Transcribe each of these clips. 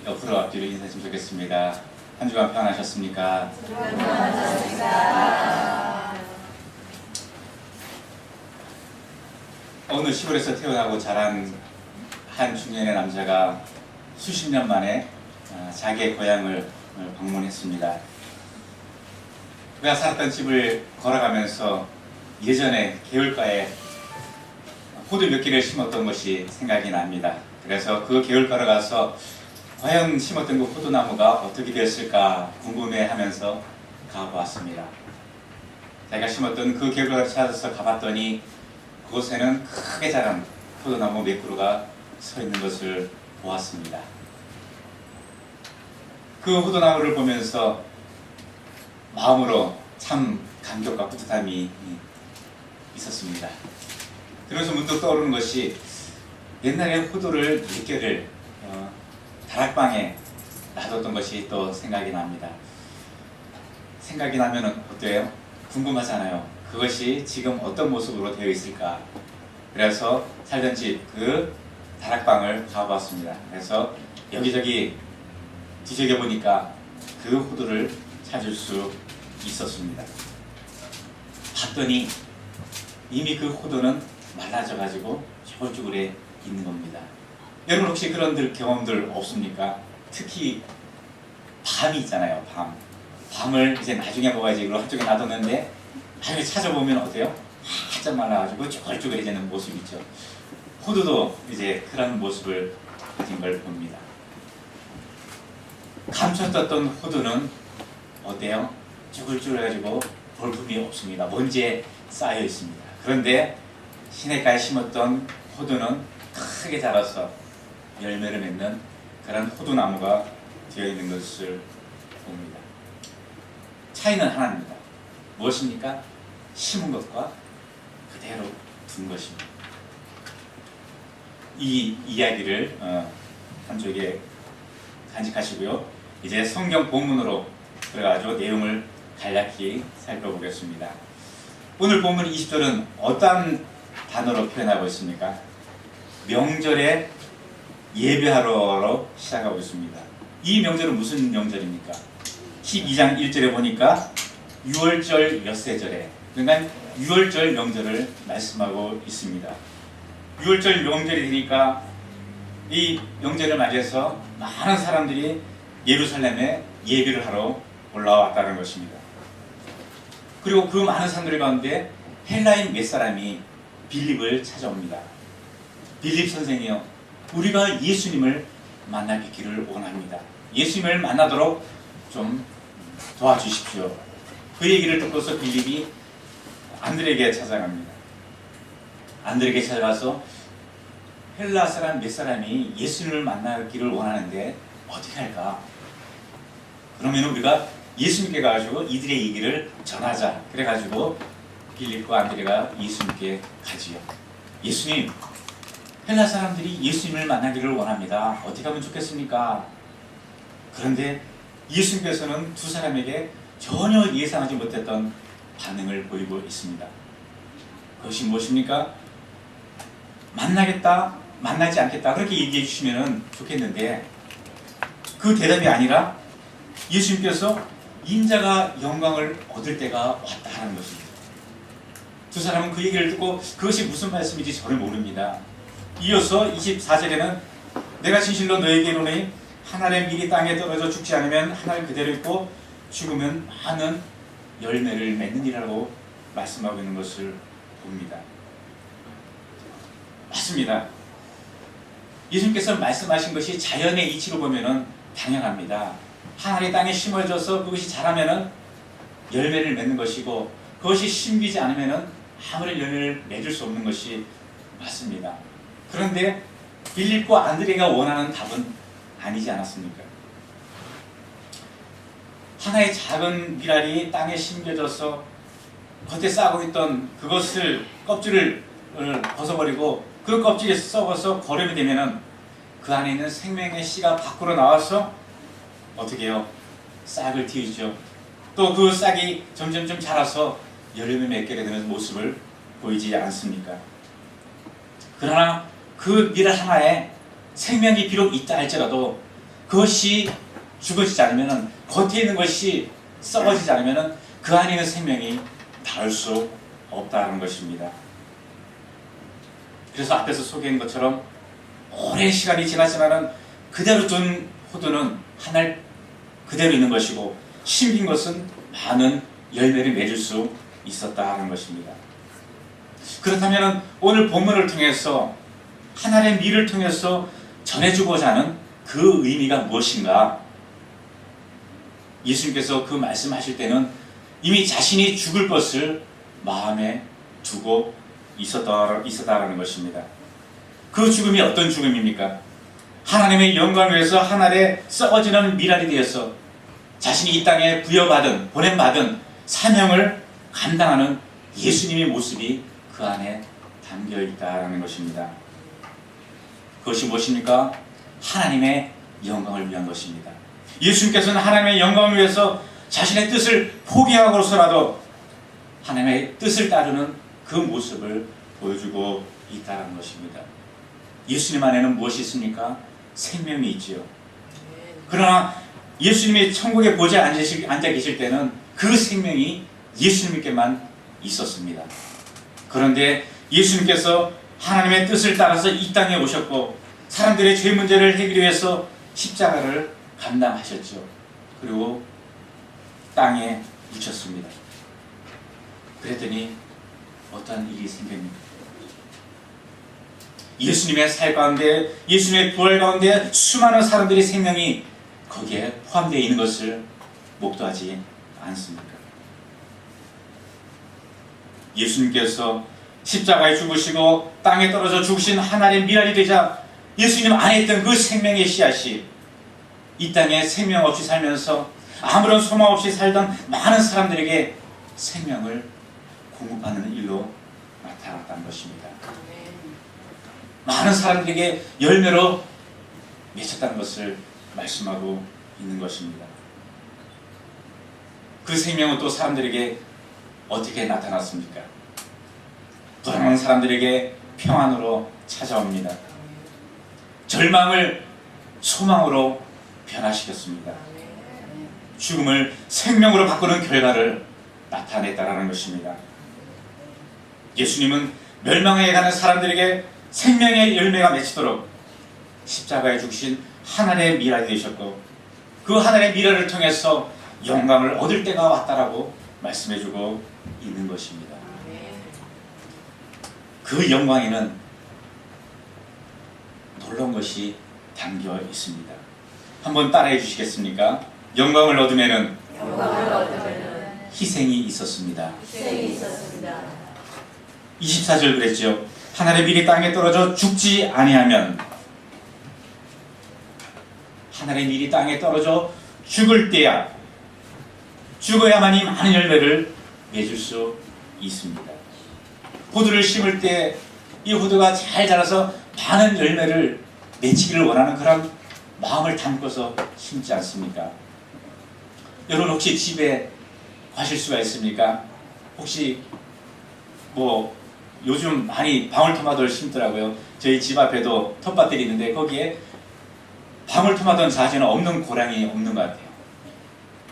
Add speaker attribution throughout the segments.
Speaker 1: 옆으로 앞뒤로 인사했으면 좋겠습니다. 한 주간 평안하셨습니까? 어느 시골에서 태어나고 자란 한 중년의 남자가 수십 년 만에 자기의 고향을 방문했습니다. 그가 살았던 집을 걸어가면서 예전에 개울가에 호두 몇 개를 심었던 것이 생각이 납니다. 그래서 그 개울가로 가서 과연 심었던 그 호두나무가 어떻게 되었을까 궁금해하면서 가보았습니다. 자기가 심었던 그 개울가를 찾아서 가봤더니 그곳에는 크게 자란 호두나무 몇 그루가 서 있는 것을 보았습니다. 그 호두나무를 보면서 마음으로 참 감격과 뿌듯함이 있었습니다. 그래서 문득 떠오르는 것이 옛날에 호두를 몇 개를 다락방에 놔뒀던 것이 또 생각이 납니다. 생각이 나면 어때요? 궁금하잖아요. 그것이 지금 어떤 모습으로 되어 있을까? 그래서 살던 집 그 다락방을 가보았습니다. 그래서 여기저기 뒤적여 보니까 그 호두를 찾을 수 있었습니다. 봤더니 이미 그 호두는 말라져 가지고 쭈글쭈글해 있는 겁니다. 여러분 혹시 그런 경험들 없습니까? 특히 밤이 있잖아요. 밤을 이제 나중에 먹어야지 이걸 한쪽에 놔뒀는데 나중에 찾아보면 어때요? 한참 말라가지고 쭈글쭈글해지는 모습 있죠. 호두도 이제 그런 모습을 가진 걸 봅니다. 감춰뒀던 호두는 어때요? 쭈글쭈글해가지고 볼품이 없습니다. 먼지에 쌓여 있습니다. 그런데 시냇가에 심었던 호두는 크게 자라서 열매를 맺는 그런 호두나무가 되어 있는 것을 봅니다. 차이는 하나입니다. 무엇입니까? 심은 것과 그대로 둔 것입니다. 이 이야기를 한쪽에 간직하시고요. 이제 성경 본문으로 들어가서 내용을 간략히 살펴보겠습니다. 오늘 본문 20절은 어떤 단어로 표현하고 있습니까? 명절에 예배하러로 시작하고 있습니다. 이 명절은 무슨 명절입니까? 12장 1절에 보니까 6월절 엿새절에, 그러니까 6월절 명절을 말씀하고 있습니다. 6월절 명절이 되니까 이 명절을 맞이해서 많은 사람들이 예루살렘에 예배를 하러 올라왔다는 것입니다. 그리고 그 많은 사람들 가운데 헬라인 몇 사람이 빌립을 찾아옵니다. 빌립 선생이요, 우리가 예수님을 만나뵙기를 원합니다. 예수님을 만나도록 좀 도와주십시오. 그 얘기를 듣고서 빌립이 안드레에게 찾아갑니다. 안드레에게 찾아가서 헬라 사람 몇 사람이 예수님을 만나기를 원하는데 어떻게 할까? 그러면 우리가 예수님께 가가지고 이들의 얘기를 전하자. 그래가지고 빌립과 안드레가 예수님께 가지요. 예수님, 헬라 사람들이 예수님을 만나기를 원합니다. 어떻게 하면 좋겠습니까? 그런데 예수님께서는 두 사람에게 전혀 예상하지 못했던 반응을 보이고 있습니다. 그것이 무엇입니까? 만나겠다, 만나지 않겠다, 그렇게 얘기해 주시면 좋겠는데 그 대답이 아니라 예수님께서 인자가 영광을 얻을 때가 왔다 하는 것입니다. 두 사람은 그 얘기를 듣고 그것이 무슨 말씀인지 전혀 모릅니다. 이어서 24절에는 내가 진실로 너에게 이르노니 한 알의 밀이 땅에 떨어져 죽지 않으면 한 알 그대로 있고 죽으면 많은 열매를 맺느니라고 말씀하고 있는 것을 봅니다. 맞습니다. 예수님께서 말씀하신 것이 자연의 이치로 보면은 당연합니다. 한 알이 땅에 심어져서 그것이 자라면은 열매를 맺는 것이고 그것이 심기지 않으면은 아무런 열매를 맺을 수 없는 것이 맞습니다. 그런데 빌립과 안드레가 원하는 답은 아니지 않았습니까? 하나의 작은 밀알이 땅에 심겨져서 겉에 싸고 있던 그것을 껍질을 벗어버리고 그 껍질이 썩어서 거름이 되면은 그 안에 있는 생명의 씨가 밖으로 나와서 어떻게 해요? 싹을 틔우죠. 또 그 싹이 점점점 자라서 열매 맺게 되는 모습을 보이지 않습니까? 그러나 그 밀 하나에 생명이 비록 있다 할지라도 그것이 죽어지지 않으면, 겉에 있는 것이 썩어지지 않으면 그 안에 있는 생명이 닿을 수 없다는 것입니다. 그래서 앞에서 소개한 것처럼 오랜 시간이 지났지만은 그대로 둔 호두는 하늘 그대로 있는 것이고, 심긴 것은 많은 열매를 맺을 수 있었다는 것입니다. 그렇다면 오늘 본문을 통해서 하나님의 미를 통해서 전해주고자 하는 그 의미가 무엇인가? 예수님께서 그 말씀하실 때는 이미 자신이 죽을 것을 마음에 두고 있었다라는 것입니다. 그 죽음이 어떤 죽음입니까? 하나님의 영광을 위해서 하늘에 썩어지는 미랄이 되어서 자신이 이 땅에 부여받은, 보냄받은 사명을 감당하는 예수님의 모습이 그 안에 담겨 있다라는 것입니다. 그것이 무엇입니까? 하나님의 영광을 위한 것입니다. 예수님께서는 하나님의 영광을 위해서 자신의 뜻을 포기하고서라도 하나님의 뜻을 따르는 그 모습을 보여주고 있다는 것입니다. 예수님 안에는 무엇이 있습니까? 생명이 있지요. 그러나 예수님이 천국에 보좌에 앉아 계실 때는 그 생명이 예수님께만 있었습니다. 그런데 예수님께서 하나님의 뜻을 따라서 이 땅에 오셨고 사람들의 죄 문제를 해결하기 위해서 십자가를 감당하셨죠. 그리고 땅에 묻혔습니다. 그랬더니 어떤 일이 생깁니다. 예수님의 살 가운데, 예수님의 부활 가운데 수많은 사람들의 생명이 거기에 포함되어 있는 것을 목도하지 않습니까? 예수님께서 십자가에 죽으시고 땅에 떨어져 죽으신 하나님의 미랄이 되자 예수님 안에 있던 그 생명의 씨앗이 이 땅에 생명 없이 살면서 아무런 소망 없이 살던 많은 사람들에게 생명을 공급하는 일로 나타났다는 것입니다. 많은 사람들에게 열매로 맺혔다는 것을 말씀하고 있는 것입니다. 그 생명은 또 사람들에게 어떻게 나타났습니까? 불안한 사람들에게 평안으로 찾아옵니다. 절망을 소망으로 변화시켰습니다. 죽음을 생명으로 바꾸는 결과를 나타냈다라는 것입니다. 예수님은 멸망해 가는 사람들에게 생명의 열매가 맺히도록 십자가에 죽으신 하나님의 미랄이 되셨고 그 하나님의 미랄을 통해서 영광을 얻을 때가 왔다라고 말씀해주고 있는 것입니다. 그 영광에는 놀라운 것이 담겨 있습니다. 한번 따라해 주시겠습니까? 영광을 얻으면은 희생이 있었습니다. 24절 그랬죠. 하늘의 밀이 땅에 떨어져 죽지 아니하면, 하늘의 밀이 땅에 떨어져 죽을 때야, 죽어야만이 많은 열매를 맺을 수 있습니다. 호두를 심을 때 이 호두가 잘 자라서 많은 열매를 맺히기를 원하는 그런 마음을 담고서 심지 않습니까? 여러분 혹시 집에 가실 수가 있습니까? 혹시 요즘 많이 방울토마토를 심더라고요. 저희 집 앞에도 텃밭들이 있는데 거기에 방울토마토는 사실은 없는 고랑이 없는 것 같아요.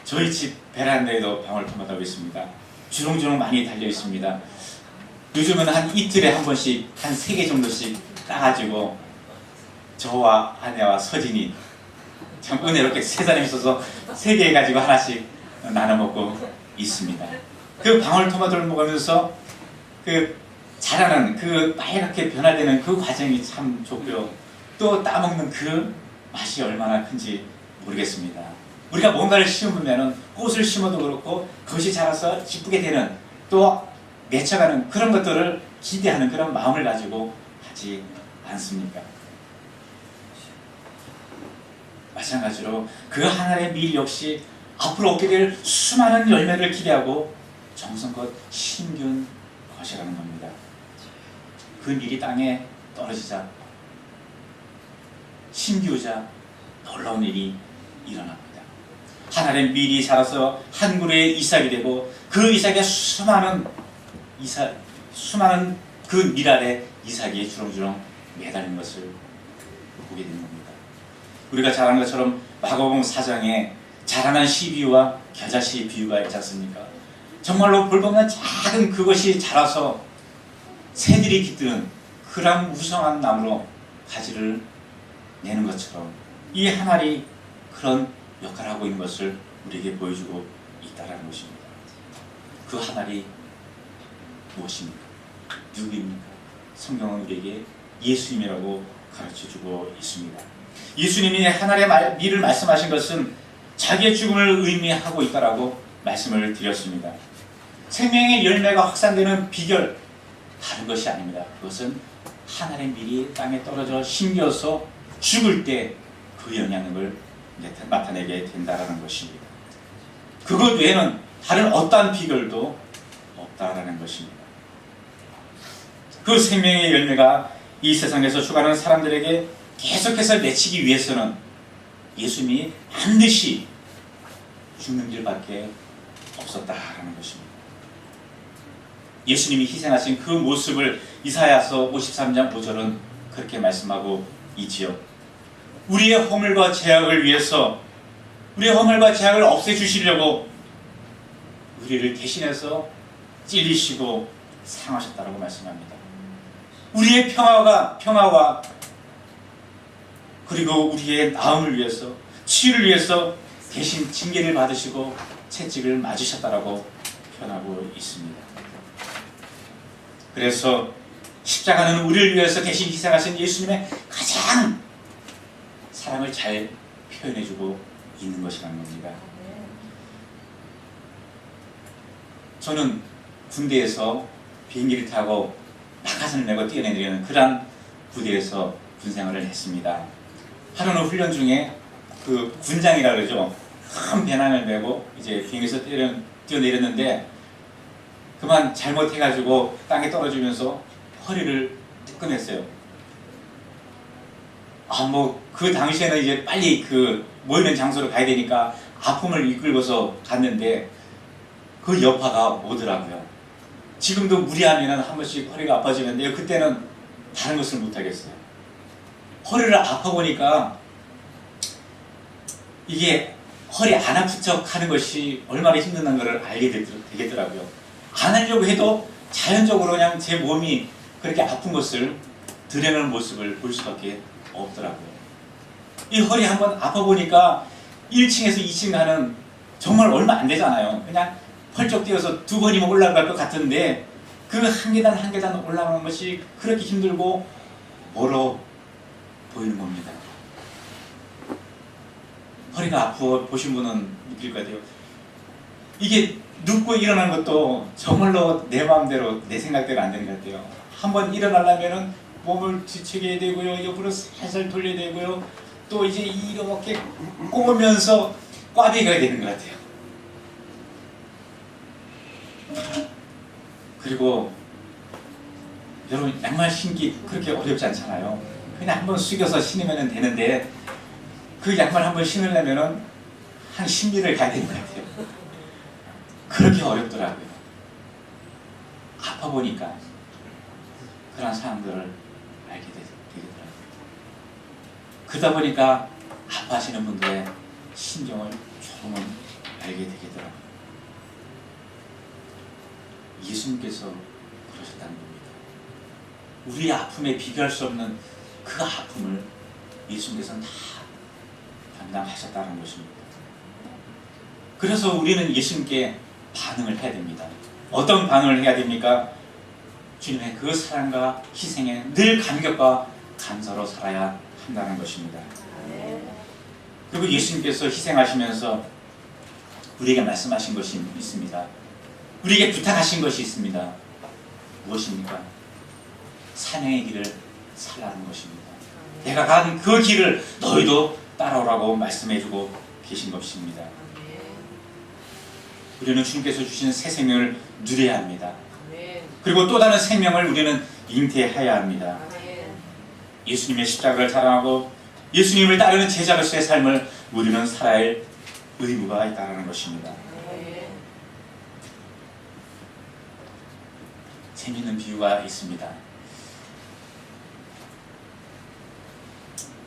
Speaker 1: 저희 집 베란다에도 방울토마토가 있습니다. 주렁주렁 많이 달려 있습니다. 요즘은 한 이틀에 한 번씩 한 3개 정도씩 따가지고 저와 아내와 서진이 참 은혜롭게 3사람이 있어서 3개 해가지고 하나씩 나눠 먹고 있습니다. 그 방울토마토를 먹으면서 그 자라는 그 빨갛게 변화되는 그 과정이 참 좋고요. 또 따먹는 그 맛이 얼마나 큰지 모르겠습니다. 우리가 뭔가를 심으면 꽃을 심어도 그렇고 그것이 자라서 기쁘게 되는, 또 맺혀가는 그런 것들을 기대하는 그런 마음을 가지고 하지 않습니까? 마찬가지로 그 하나님의 밀 역시 앞으로 얻게 될 수많은 열매를 기대하고 정성껏 심기운 것이라는 겁니다. 그 밀이 땅에 떨어지자, 심기우자 놀라운 일이 일어납니다. 하나님의 밀이 자라서 한 그루의 이삭이 되고 그 이삭에 수많은 그 밀 아래 이삭이 주렁주렁 매달린 것을 보게 되는 겁니다. 우리가 잘 아는 것처럼 마가복음 4장에 자라난 씨비유와 겨자씨 비유가 있지 않습니까? 정말로 볼보면 작은 그것이 자라서 새들이 깃드는 그런 무성한 나무로 가지를 내는 것처럼 이 한 알이 그런 역할을 하고 있는 것을 우리에게 보여주고 있다는 것입니다. 그 한 알이 무엇입니까? 누구입니까? 성경은 우리에게 예수님이라고 가르쳐주고 있습니다. 예수님이 하나님의 미를 말씀하신 것은 자기의 죽음을 의미하고 있다라고 말씀을 드렸습니다. 생명의 열매가 확산되는 비결 다른 것이 아닙니다. 그것은 하나님의 밀이 땅에 떨어져 심겨서 죽을 때 그 영향력을 나타내게 된다는 것입니다. 그것 외에는 다른 어떠한 비결도 없다라는 것입니다. 그 생명의 열매가 이 세상에서 죽어가는 사람들에게 계속해서 맺히기 위해서는 예수님이 반드시 죽는 길밖에 없었다라는 것입니다. 예수님이 희생하신 그 모습을 이사야서 53장 5절은 그렇게 말씀하고 있지요. 우리의 허물과 죄악을 위해서 우리의 허물과 죄악을 없애주시려고 우리를 대신해서 찔리시고 상하셨다라고 말씀합니다. 우리의 평화와 그리고 우리의 나음을 위해서 치유를 위해서 대신 징계를 받으시고 채찍을 맞으셨다라고 표현하고 있습니다. 그래서 십자가는 우리를 위해서 대신 희생하신 예수님의 가장 사랑을 잘 표현해주고 있는 것이라는 겁니다. 저는 군대에서 비행기를 타고 낙하산을 메고 뛰어내리는 그러한 부대에서 군생활을 했습니다. 하루는 훈련 중에 그 군장이라 그러죠. 큰 배낭을 메고 이제 비행기에서 뛰어내렸는데 그만 잘못해가지고 땅에 떨어지면서 허리를 뜨끔했어요. 그 당시에는 이제 빨리 그 모이는 장소로 가야 되니까 아픔을 이끌고서 갔는데 그 여파가 오더라고요. 지금도 무리하면 한 번씩 허리가 아파지는데 그때는 다른 것을 못하겠어요. 허리를 아파보니까 이게 허리 안 아픈 척 하는 것이 얼마나 힘든 것을 알게 되겠더라고요. 안 하려고 해도 자연적으로 그냥 제 몸이 그렇게 아픈 것을 드러내는 모습을 볼 수밖에 없더라고요. 이 허리 한번 아파보니까 1층에서 2층 가는 정말 얼마 안 되잖아요. 그냥 펄쩍 뛰어서 2번이면 올라갈 것 같은데 그 한 계단 한 계단 올라가는 것이 그렇게 힘들고 멀어 보이는 겁니다. 허리가 아파 보신 분은 느낄 것 같아요. 이게 눕고 일어나는 것도 정말로 내 마음대로 내 생각대로 안 되는 것 같아요. 한번 일어나려면은 몸을 뒤척여야 되고요, 옆으로 살살 돌려야 되고요, 또 이제 이렇게 꼬으면서 꽈배기가 되는 것 같아요. 그리고 여러분 양말 신기 그렇게 어렵지 않잖아요. 그냥 한번 숙여서 신으면 되는데 그 양말 한번 신으려면 한 10리를 가야 되는 것 같아요. 그렇게 어렵더라고요. 아파 보니까 그런 사람들을 알게 되더라고요. 그러다 보니까 아파하시는 분들의 심정을 조금은 알게 되더라고요. 예수님께서 그러셨다는 겁니다. 우리의 아픔에 비교할 수 없는 그 아픔을 예수님께서는 다 담당하셨다는 것입니다. 그래서 우리는 예수님께 반응을 해야 됩니다. 어떤 반응을 해야 됩니까? 주님의 그 사랑과 희생에 늘 감격과 감사로 살아야 한다는 것입니다. 그리고 예수님께서 희생하시면서 우리에게 말씀하신 것이 있습니다. 우리에게 부탁하신 것이 있습니다. 무엇입니까? 사명의 길을 살라는 것입니다. 내가 간 그 길을 너희도 따라오라고 말씀해주고 계신 것입니다. 우리는 주님께서 주신 새 생명을 누려야 합니다. 그리고 또 다른 생명을 우리는 잉태해야 합니다. 예수님의 십자가를 자랑하고 예수님을 따르는 제자로서의 삶을 우리는 살아야 할 의무가 있다는 것입니다. 재미있는 비유가 있습니다.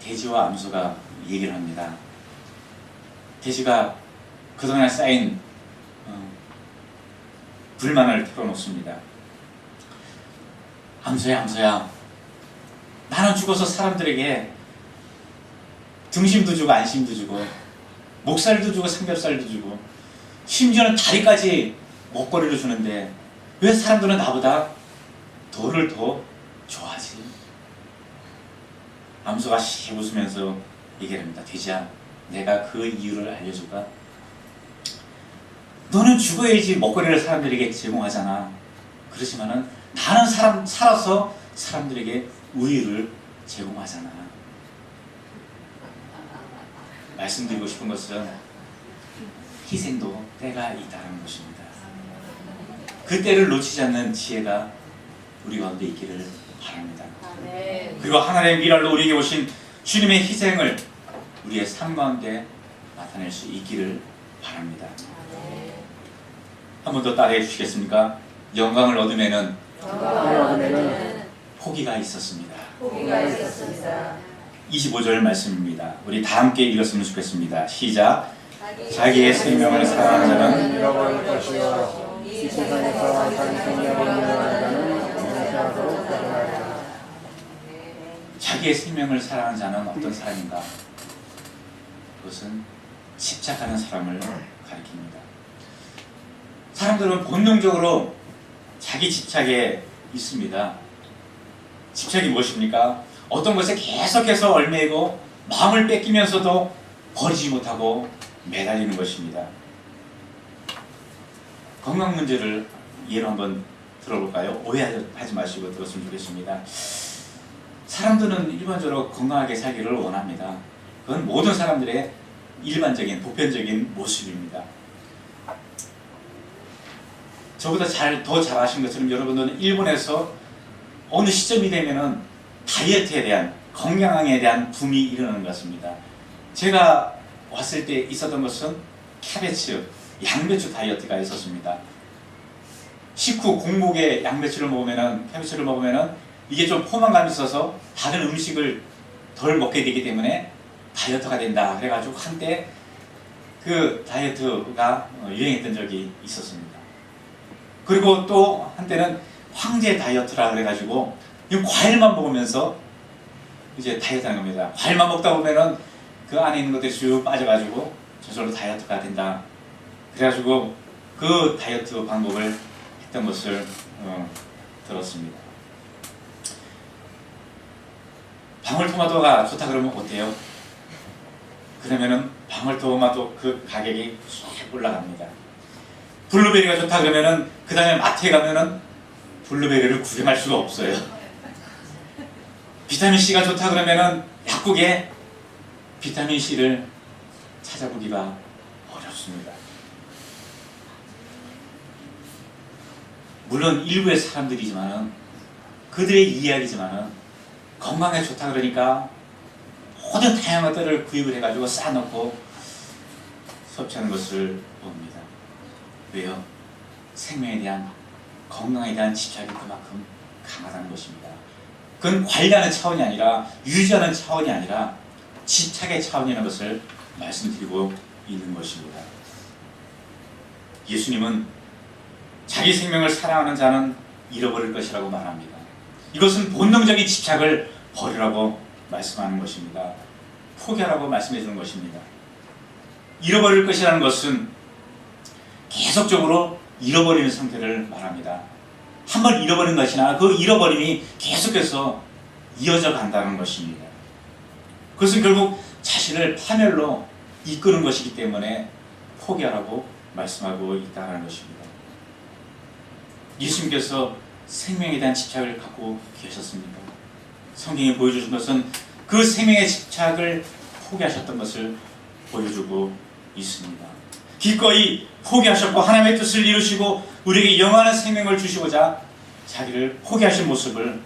Speaker 1: 돼지와 암소가 얘기를 합니다. 돼지가 그동안 쌓인 불만을 털어놓습니다. 암소야, 암소야, 나는 죽어서 사람들에게 등심도 주고 안심도 주고 목살도 주고 삼겹살도 주고 심지어는 다리까지 먹거리로 주는데 왜 사람들은 나보다 너를 더 좋아하지? 암소가 씩 웃으면서 얘기합니다. 돼지야, 내가 그 이유를 알려줄까? 너는 죽어야지 먹거리를 사람들에게 제공하잖아. 그렇지만은 나는 살아서 사람들에게 우유를 제공하잖아. 말씀드리고 싶은 것은 희생도 때가 있다는 것입니다. 그 때를 놓치지 않는 지혜가 우리 가운데 있기를 바랍니다. 그리고 하나님의 미랄로 우리에게 오신 주님의 희생을 우리의 삶 가운데 나타낼 수 있기를 바랍니다. 한 번 더 따라해 주시겠습니까? 영광을 얻음에는 포기가 있었습니다. 25절 말씀입니다. 우리 다 함께 읽었으면 좋겠습니다. 시작. 자기의 생명을 사랑하는 자는 잃어버릴 것이요 이 세상에서 자기 생명을 잃어버리는 자는 영생하도록. 자기의 생명을 사랑하는 자는 어떤 사람인가? 그것은 집착하는 사람을 가리킵니다. 사람들은 본능적으로 자기 집착에 있습니다. 집착이 무엇입니까? 어떤 것에 계속해서 얽매이고 마음을 뺏기면서도 버리지 못하고 매달리는 것입니다. 건강 문제를 예로 한번 들어볼까요? 오해하지 마시고 들었으면 좋겠습니다. 사람들은 일반적으로 건강하게 살기를 원합니다. 그건 모든 사람들의 일반적인 보편적인 모습입니다. 저보다 더 잘 아신 것처럼 여러분들은 일본에서 어느 시점이 되면은 다이어트에 대한, 건강에 대한 붐이 일어나는 것 같습니다. 제가 왔을 때 있었던 것은 캐베츠, 양배추 다이어트가 있었습니다. 식후 공복에 양배추를 먹으면은, 캐베츠를 먹으면은 이게 좀 포만감이 있어서 다른 음식을 덜 먹게 되기 때문에 다이어트가 된다. 그래가지고 한때 그 다이어트가 유행했던 적이 있었습니다. 그리고 또 한때는 황제 다이어트라 그래가지고 이 과일만 먹으면서 이제 다이어트 하는 겁니다. 과일만 먹다 보면은 그 안에 있는 것들이 쭉 빠져가지고 저절로 다이어트가 된다. 그래가지고 그 다이어트 방법을 했던 것을 들었습니다. 방울토마토가 좋다 그러면 어때요? 그러면은 방울토마토 그 가격이 쑥 올라갑니다. 블루베리가 좋다 그러면은 그 다음에 마트에 가면은 블루베리를 구경할 수가 없어요. 비타민C가 좋다 그러면은 약국에 비타민C를 찾아보기가 어렵습니다. 물론 일부의 사람들이지만은 그들의 이야기지만은 건강에 좋다 그러니까 모든 다양한 것들을 구입을 해가지고 쌓아놓고 섭취하는 것을 봅니다. 왜요? 생명에 대한, 건강에 대한 집착이 그만큼 강하다는 것입니다. 그건 관리하는 차원이 아니라, 유지하는 차원이 아니라 집착의 차원이라는 것을 말씀드리고 있는 것입니다. 예수님은 자기 생명을 사랑하는 자는 잃어버릴 것이라고 말합니다. 이것은 본능적인 집착을 버리라고 말씀하는 것입니다. 포기하라고 말씀해 주는 것입니다. 잃어버릴 것이라는 것은 계속적으로 잃어버리는 상태를 말합니다. 한번 잃어버린 것이나 그 잃어버림이 계속해서 이어져 간다는 것입니다. 그것은 결국 자신을 파멸로 이끄는 것이기 때문에 포기하라고 말씀하고 있다는 것입니다. 예수님께서 생명에 대한 집착을 갖고 계셨습니까? 성경이 보여주신 것은 그 생명의 집착을 포기하셨던 것을 보여주고 있습니다. 기꺼이 포기하셨고 하나님의 뜻을 이루시고 우리에게 영원한 생명을 주시고자 자기를 포기하신 모습을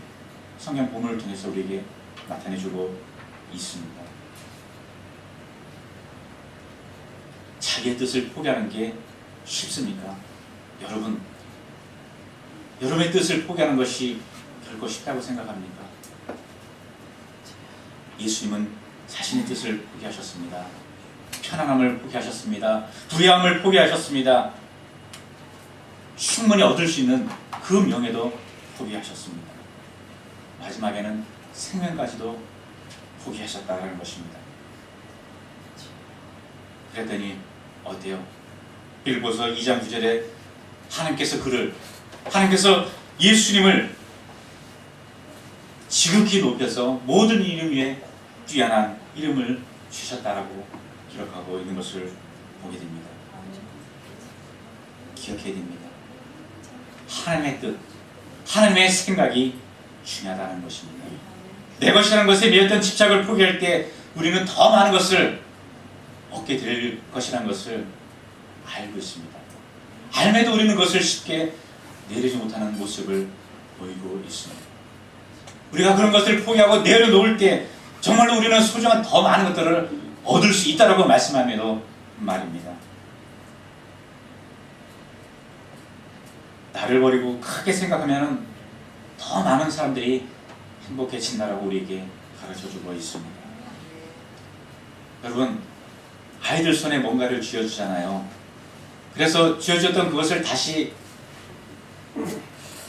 Speaker 1: 성경 본문을 통해서 우리에게 나타내주고 있습니다. 자기의 뜻을 포기하는 게 쉽습니까? 여러분의 뜻을 포기하는 것이 결코 쉽다고 생각합니까? 예수님은 자신의 뜻을 포기하셨습니다. 편안함을 포기하셨습니다. 부유함을 포기하셨습니다. 충분히 얻을 수 있는 그 명예도 포기하셨습니다. 마지막에는 생명까지도 포기하셨다는 것입니다. 그랬더니 어때요? 빌보서 2장 9절에 하나님께서 예수님을 지극히 높여서 모든 이름 위에 뛰어난 이름을 주셨다라고 기록하고 있는 것을 보게 됩니다. 기억해야 됩니다. 하나님의 뜻, 하나님의 생각이 중요하다는 것입니다. 내 것이라는 것에 매였던 집착을 포기할 때 우리는 더 많은 것을 얻게 될 것이라는 것을 알고 있습니다. 알매도 우리는 그것을 쉽게 내리지 못하는 모습을 보이고 있습니다. 우리가 그런 것을 포기하고 내려놓을 때 정말로 우리는 소중한 더 많은 것들을 얻을 수 있다라고 말씀함에도 말입니다. 나를 버리고 크게 생각하면 더 많은 사람들이 행복해진다라고 우리에게 가르쳐주고 있습니다. 여러분, 아이들 손에 뭔가를 쥐어주잖아요. 그래서 쥐어줬던 그것을 다시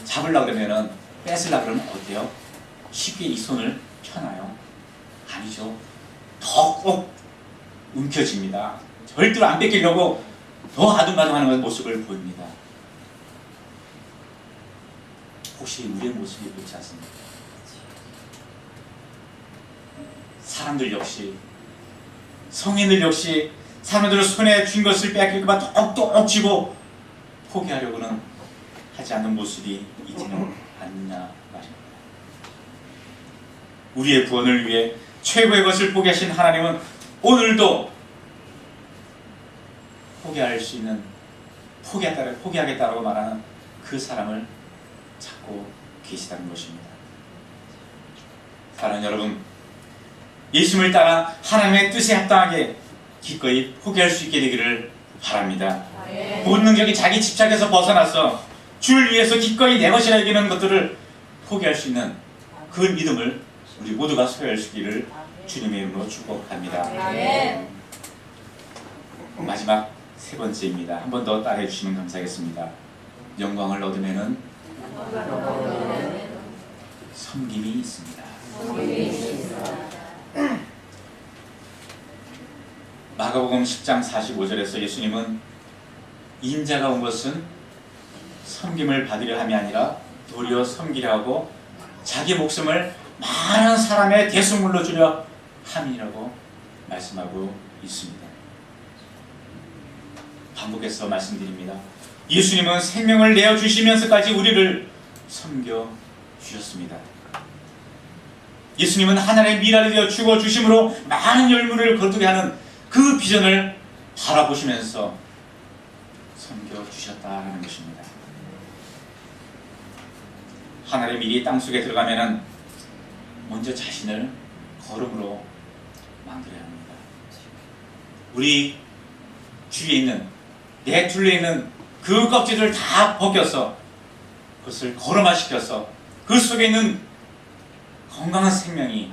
Speaker 1: 잡으려고 그러면 뺏으려고 그러면 어때요? 쉽게 이 손을 펴나요? 아니죠. 더 꼭 움켜집니다. 절대로 안 뺏기려고 더 아둥바둥하는 모습을 보입니다. 혹시 우리의 모습이 그렇지 않습니까? 사람들 역시, 성인들 역시 사람들은 손에 쥔 것을 뺏길까봐 똑똑 쥐고 포기하려고는 하지 않는 모습이 있지는 않느냐 말입니다. 우리의 구원을 위해 최고의 것을 포기하신 하나님은 오늘도 포기할 수 있는, 포기하겠다라고 말하는 그 사람을 찾고 계시다는 것입니다. 사랑하는 여러분, 예수님을 따라 하나님의 뜻에 합당하게 기꺼이 포기할 수 있게 되기를 바랍니다. 본능적인 자기 집착에서 벗어나서 주를 위해서 기꺼이 내 것이라 여기는 것들을 포기할 수 있는 그 믿음을 우리 모두가 소유할 수 있기를 주님의 이름으로 축복합니다. 마지막 세 번째입니다. 한 번 더 따라해 주시면 감사하겠습니다. 영광을 얻으면은 섬김이 있습니다. 마가복음 10장 45절에서 예수님은 인자가 온 것은 섬김을 받으려 함이 아니라 도리어 섬기려 하고 자기 목숨을 많은 사람의 대속물로 주려 함이라고 말씀하고 있습니다. 반복해서 말씀드립니다. 예수님은 생명을 내어주시면서까지 우리를 섬겨주셨습니다. 예수님은 하나님의 미랄이 되어 죽어주심으로 많은 열매를 거두게 하는 그 비전을 바라보시면서 섬겨주셨다는 것입니다. 하늘의 밀이 땅속에 들어가면 먼저 자신을 거름으로 만들어야 합니다. 우리 주위에 있는, 내 둘레에 있는 그 껍질을 다 벗겨서 그것을 거름화시켜서 그 속에 있는 건강한 생명이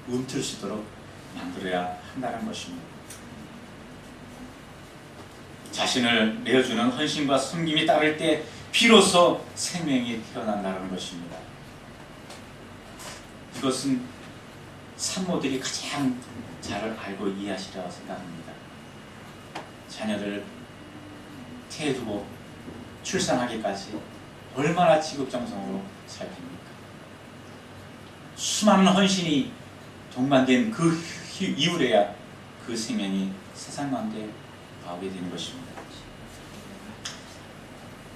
Speaker 1: 움틀 수 있도록 만들어야 한다는 것입니다. 자신을 내어주는 헌신과 섬김이 따를 때 비로소 생명이 태어난다는 것입니다. 이것은 산모들이 가장 잘 알고 이해하시리라고 생각합니다. 자녀들 태해두고 출산하기까지 얼마나 지극정성으로 살핍니까? 수많은 헌신이 동반된 그 이후에야 그 생명이 세상 가운데 나오게 되는 것입니다.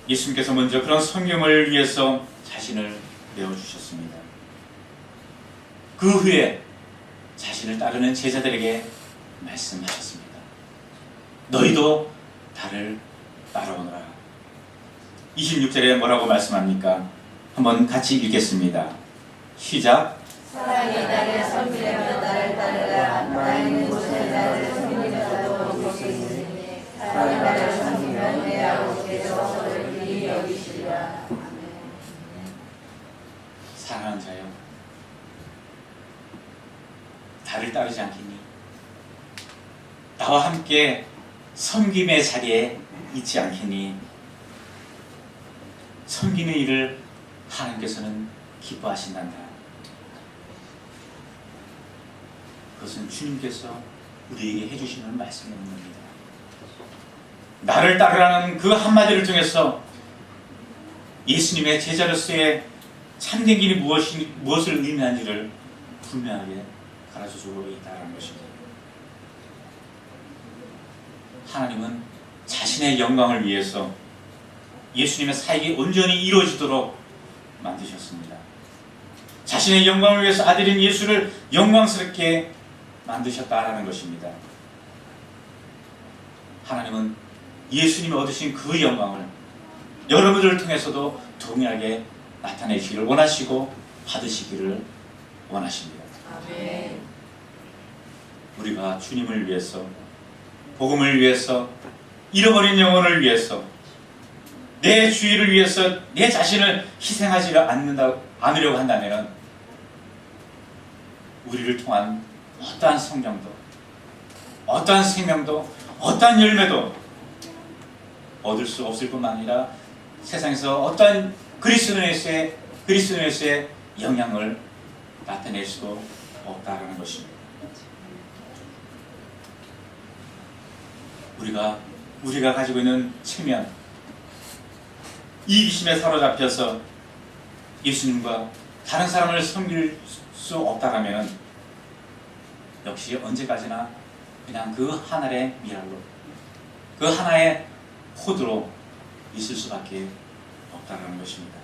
Speaker 1: 예수님께서 먼저 그런 성경을 위해서 자신을 내어주셨습니다. 그 후에 자신을 따르는 제자들에게 말씀하셨습니다. 너희도 나를 따라오너라. 26절에 뭐라고 말씀합니까? 한번 같이 읽겠습니다. 시작.
Speaker 2: 사랑이 나를 섬기려면 나를 따르라. 나 있는 곳에 나를 섬기는 자도 올 있으니 사랑이 나를 섬기면 내 아버지께서 저를 귀히 여기시리라.
Speaker 1: 사랑하는 자여, 나를 따르지 않겠니? 나와 함께 섬김의 자리에 있지 않겠니? 섬기는 일을 하나님께서는 기뻐하신단다. 그것은 주님께서 우리에게 해주시는 말씀입니다. 나를 따르라는 그 한마디를 통해서 예수님의 제자로서의 참된 길이 무엇을 의미하는지를 분명하게 가르쳐주고 있다는 것입니다. 하나님은 자신의 영광을 위해서 예수님의 사역이 온전히 이루어지도록 만드셨습니다. 자신의 영광을 위해서 아들인 예수를 영광스럽게 만드셨다라는 것입니다. 하나님은 예수님이 얻으신 그 영광을 여러분들을 통해서도 동일하게 나타내시기를 원하시고 받으시기를 원하십니다.
Speaker 2: 아멘.
Speaker 1: 우리가 주님을 위해서, 복음을 위해서, 잃어버린 영혼을 위해서, 내 주의를 위해서 내 자신을 희생하지 않으려고 한다면 우리를 통한 어떠한 성령도, 어떠한 생명도, 어떠한 열매도 얻을 수 없을 뿐만 아니라 세상에서 어떠한 그리스도인으로서의 영향을 나타낼 수도 없다는 것입니다. 우리가 가지고 있는 체면, 이기심에 사로잡혀서 예수님과 다른 사람을 섬길 수 없다면 역시 언제까지나 그냥 그 하나의 미랄로, 그 하나의 코드로 있을 수밖에 없다는 것입니다.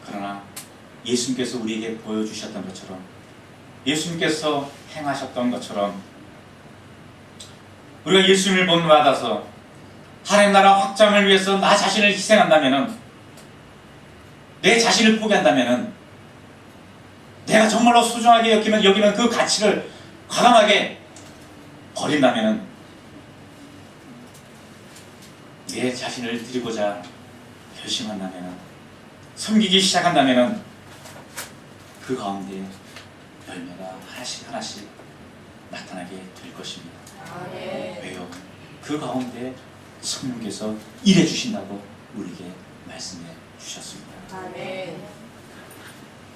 Speaker 1: 그러나 예수님께서 우리에게 보여주셨던 것처럼, 예수님께서 행하셨던 것처럼 우리가 예수님을 본받아서 하나님 나라 확장을 위해서 나 자신을 희생한다면, 내 자신을 포기한다면, 내가 정말로 소중하게 여기는 그 가치를 과감하게 버린다면, 내 자신을 드리고자 결심한다면, 섬기기 시작한다면 그 가운데 열매가 하나씩 나타나게 될 것입니다.
Speaker 2: 아멘.
Speaker 1: 왜요? 그 가운데 성령께서 일해 주신다고 우리에게 말씀해 주셨습니다.
Speaker 2: 아멘.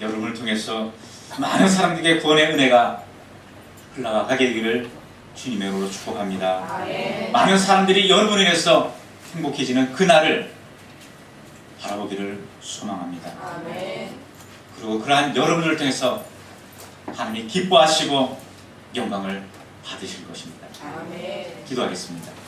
Speaker 1: 여러분을 통해서 많은 사람들에게 구원의 은혜가 흘러가게 되기를 주님의 이름으로 축복합니다.
Speaker 2: 아멘.
Speaker 1: 많은 사람들이 여러분을 인해서 행복해지는 그날을 바라보기를 소망합니다.
Speaker 2: 아멘.
Speaker 1: 그리고 그러한 여러분을 통해서 하나님이 기뻐하시고 영광을 받으실 것입니다.
Speaker 2: 아멘.
Speaker 1: 기도하겠습니다.